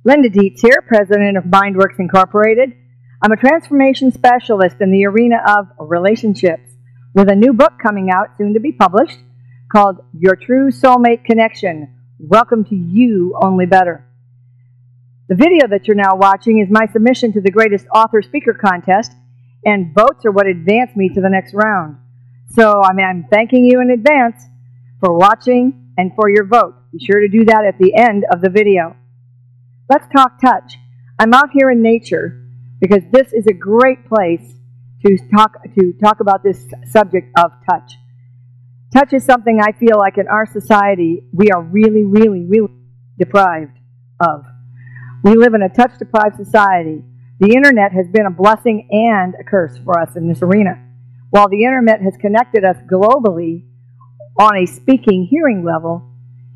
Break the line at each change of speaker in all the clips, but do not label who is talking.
Linda Dietz here, president of MindWorks Incorporated. I'm a transformation specialist in the arena of relationships with a new book coming out soon to be published called Your True Soulmate Connection. Welcome to You Only Better. The video that you're now watching is my submission to the Greatest Author Speaker Contest, and votes are what advance me to the next round. So I'm thanking you in advance for watching and for your vote. Be sure to do that at the end of the video. Let's talk touch. I'm out here in nature because this is a great place to talk about this subject of touch. Touch is something I feel like in our society we are really deprived of. We live in a touch-deprived society. The internet has been a blessing and a curse for us in this arena. While the internet has connected us globally on a speaking, hearing level,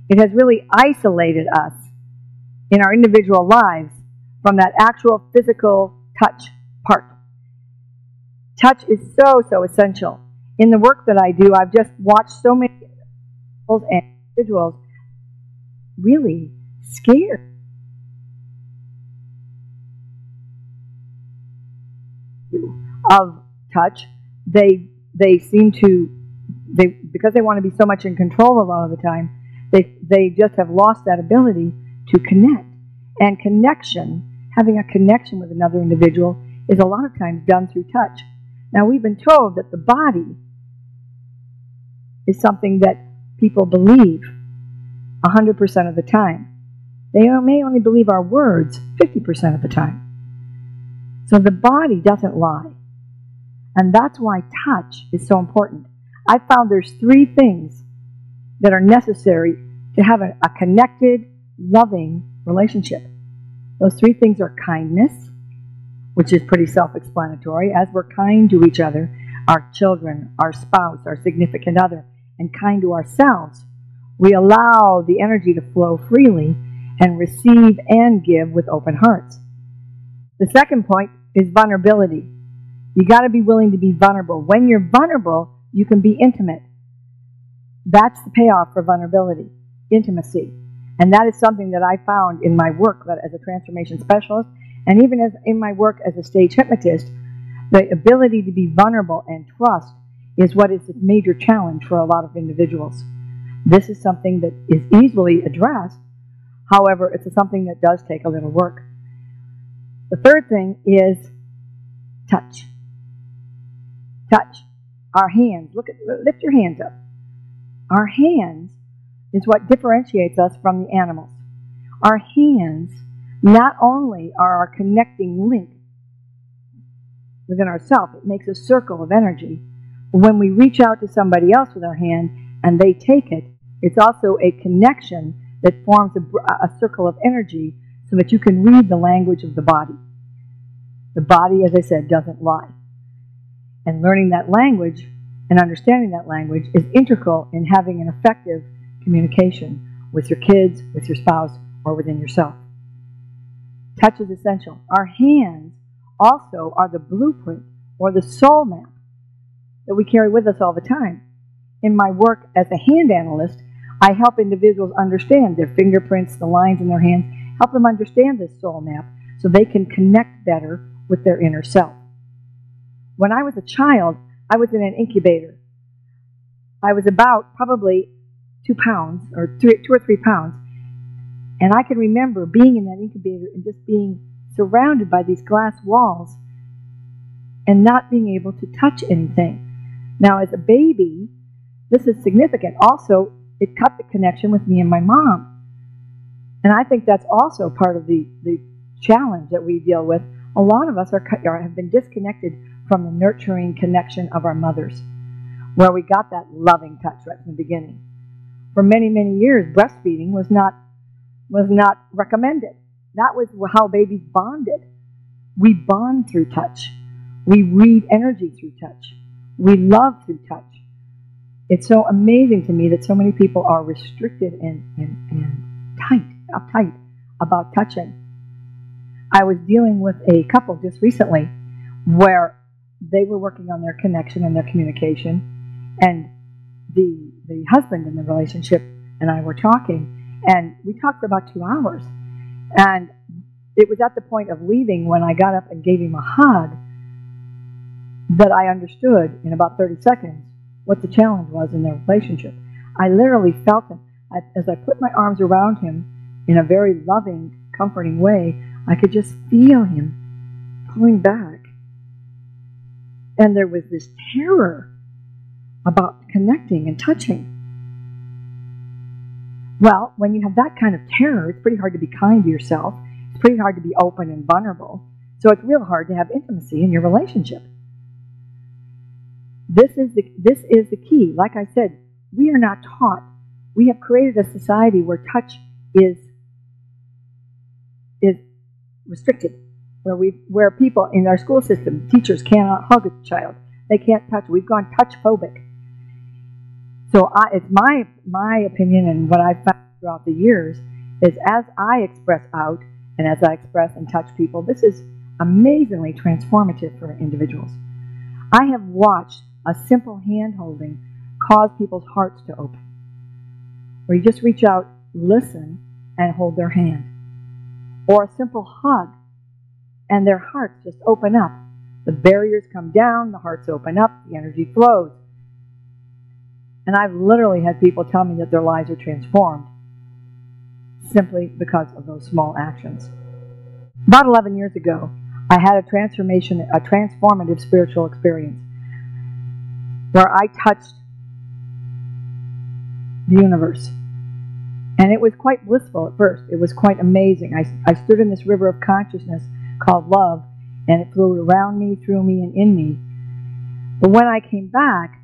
it has really isolated us in our individual lives from that actual physical touch part. Touch is so essential. In the work that I do, I've just watched so many individuals really scared of touch. They seem to, because they want to be so much in control a lot of the time, they just have lost that ability to connect. And connection, having a connection with another individual, is a lot of times done through touch. Now, we've been told that the body is something that people believe 100% of the time. They may only believe our words 50% of the time. So the body doesn't lie. And that's why touch is so important. I found there's 3 things that are necessary to have a connected, loving relationship. Those 3 things are kindness, which is pretty self-explanatory. As we're kind to each other, our children, our spouse, our significant other, and kind to ourselves, we allow the energy to flow freely and receive and give with open hearts. The second point is vulnerability. You got to be willing to be vulnerable. When you're vulnerable, you can be intimate. That's the payoff for vulnerability, intimacy. And that is something that I found in my work as a transformation specialist, and even in my work as a stage hypnotist. The ability to be vulnerable and trust is what is a major challenge for a lot of individuals. This is something that is easily addressed. However, it's something that does take a little work. The third thing is touch. Touch. Our hands. Lift your hands up. Our hands is what differentiates us from the animals. Our hands not only are our connecting link within ourselves, it makes a circle of energy. When we reach out to somebody else with our hand and they take it, it's also a connection that forms a circle of energy so that you can read the language of the body. The body, as I said, doesn't lie. And learning that language and understanding that language is integral in having an effective communication with your kids, with your spouse, or within yourself. Touch is essential. Our hands also are the blueprint or the soul map that we carry with us all the time. In my work as a hand analyst, I help individuals understand their fingerprints, the lines in their hands, help them understand this soul map so they can connect better with their inner self. When I was a child, I was in an incubator. I was about probably 2 pounds or 2 or 3 pounds. And I can remember being in that incubator and just being surrounded by these glass walls and not being able to touch anything. Now, as a baby, this is significant. Also, it cut the connection with me and my mom. And I think that's also part of the challenge that we deal with. A lot of us have been disconnected from the nurturing connection of our mothers, where we got that loving touch right from the beginning. For many years, breastfeeding was not recommended. That was how babies bonded. We bond through touch. We read energy through touch. We love through touch. It's so amazing to me that so many people are restricted and uptight about touching. I was dealing with a couple just recently where they were working on their connection and their communication, and the husband in the relationship and I were talking, and we talked for about 2 hours. And it was at the point of leaving when I got up and gave him a hug that I understood in about 30 seconds what the challenge was in their relationship. I literally felt him. As I put my arms around him in a very loving, comforting way, I could just feel him pulling back. And there was this terror about connecting and touching. Well, when you have that kind of terror, it's pretty hard to be kind to yourself. It's pretty hard to be open and vulnerable. So it's real hard to have intimacy in your relationship. This is the key. Like I said, we are not taught. We have created a society where touch is restricted, where people in our school system, teachers cannot hug a child. They can't touch. We've gone touch phobic. So it's my opinion, and what I've found throughout the years is, as I express out and as I express and touch people, this is amazingly transformative for individuals. I have watched a simple hand holding cause people's hearts to open, where you just reach out, listen, and hold their hand. Or a simple hug, and their hearts just open up. The barriers come down, the hearts open up, the energy flows. And I've literally had people tell me that their lives are transformed simply because of those small actions. About 11 years ago, I had a transformative spiritual experience where I touched the universe. And it was quite blissful at first. It was quite amazing. I stood in this river of consciousness called love, and it flowed around me, through me, and in me. But when I came back,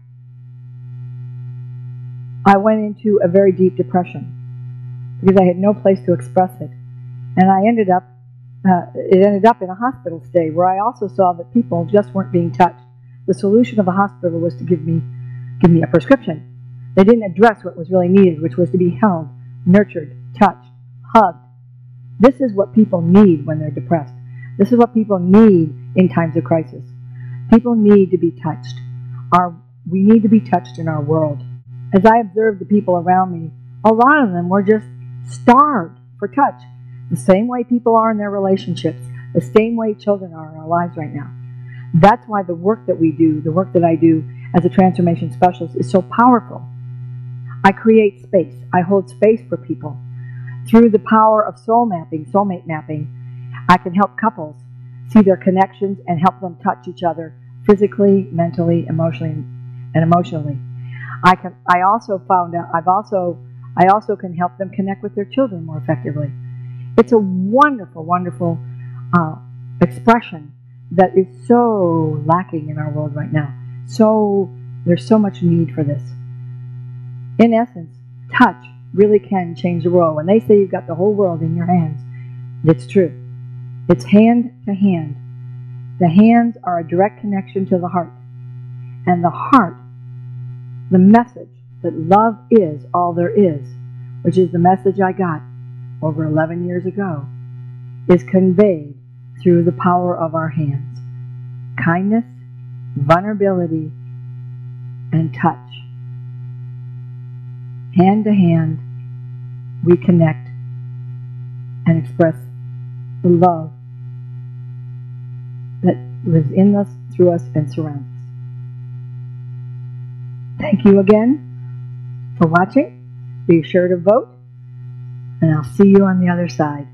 I went into a very deep depression because I had no place to express it. And it ended up in a hospital stay, where I also saw that people just weren't being touched. The solution of the hospital was to give me a prescription. They didn't address what was really needed, which was to be held, nurtured, touched, hugged. This is what people need when they're depressed. This is what people need in times of crisis. People need to be touched. We need to be touched in our world. As I observed the people around me, a lot of them were just starved for touch. The same way people are in their relationships, the same way children are in our lives right now. That's why the work that we do, the work that I do as a transformation specialist, is so powerful. I create space. I hold space for people. Through the power of soulmate mapping, I can help couples see their connections and help them touch each other physically, mentally, emotionally. I also can help them connect with their children more effectively. It's a wonderful, wonderful expression that is so lacking in our world right now. So there's so much need for this. In essence, touch really can change the world. When they say you've got the whole world in your hands, it's true. It's hand to hand. The hands are a direct connection to the heart. And the heart, the message that love is all there is, which is the message I got over 11 years ago, is conveyed through the power of our hands. Kindness, vulnerability, and touch. Hand to hand, we connect and express the love that lives in us, through us, and surrounds us. Thank you again for watching. Be sure to vote, and I'll see you on the other side.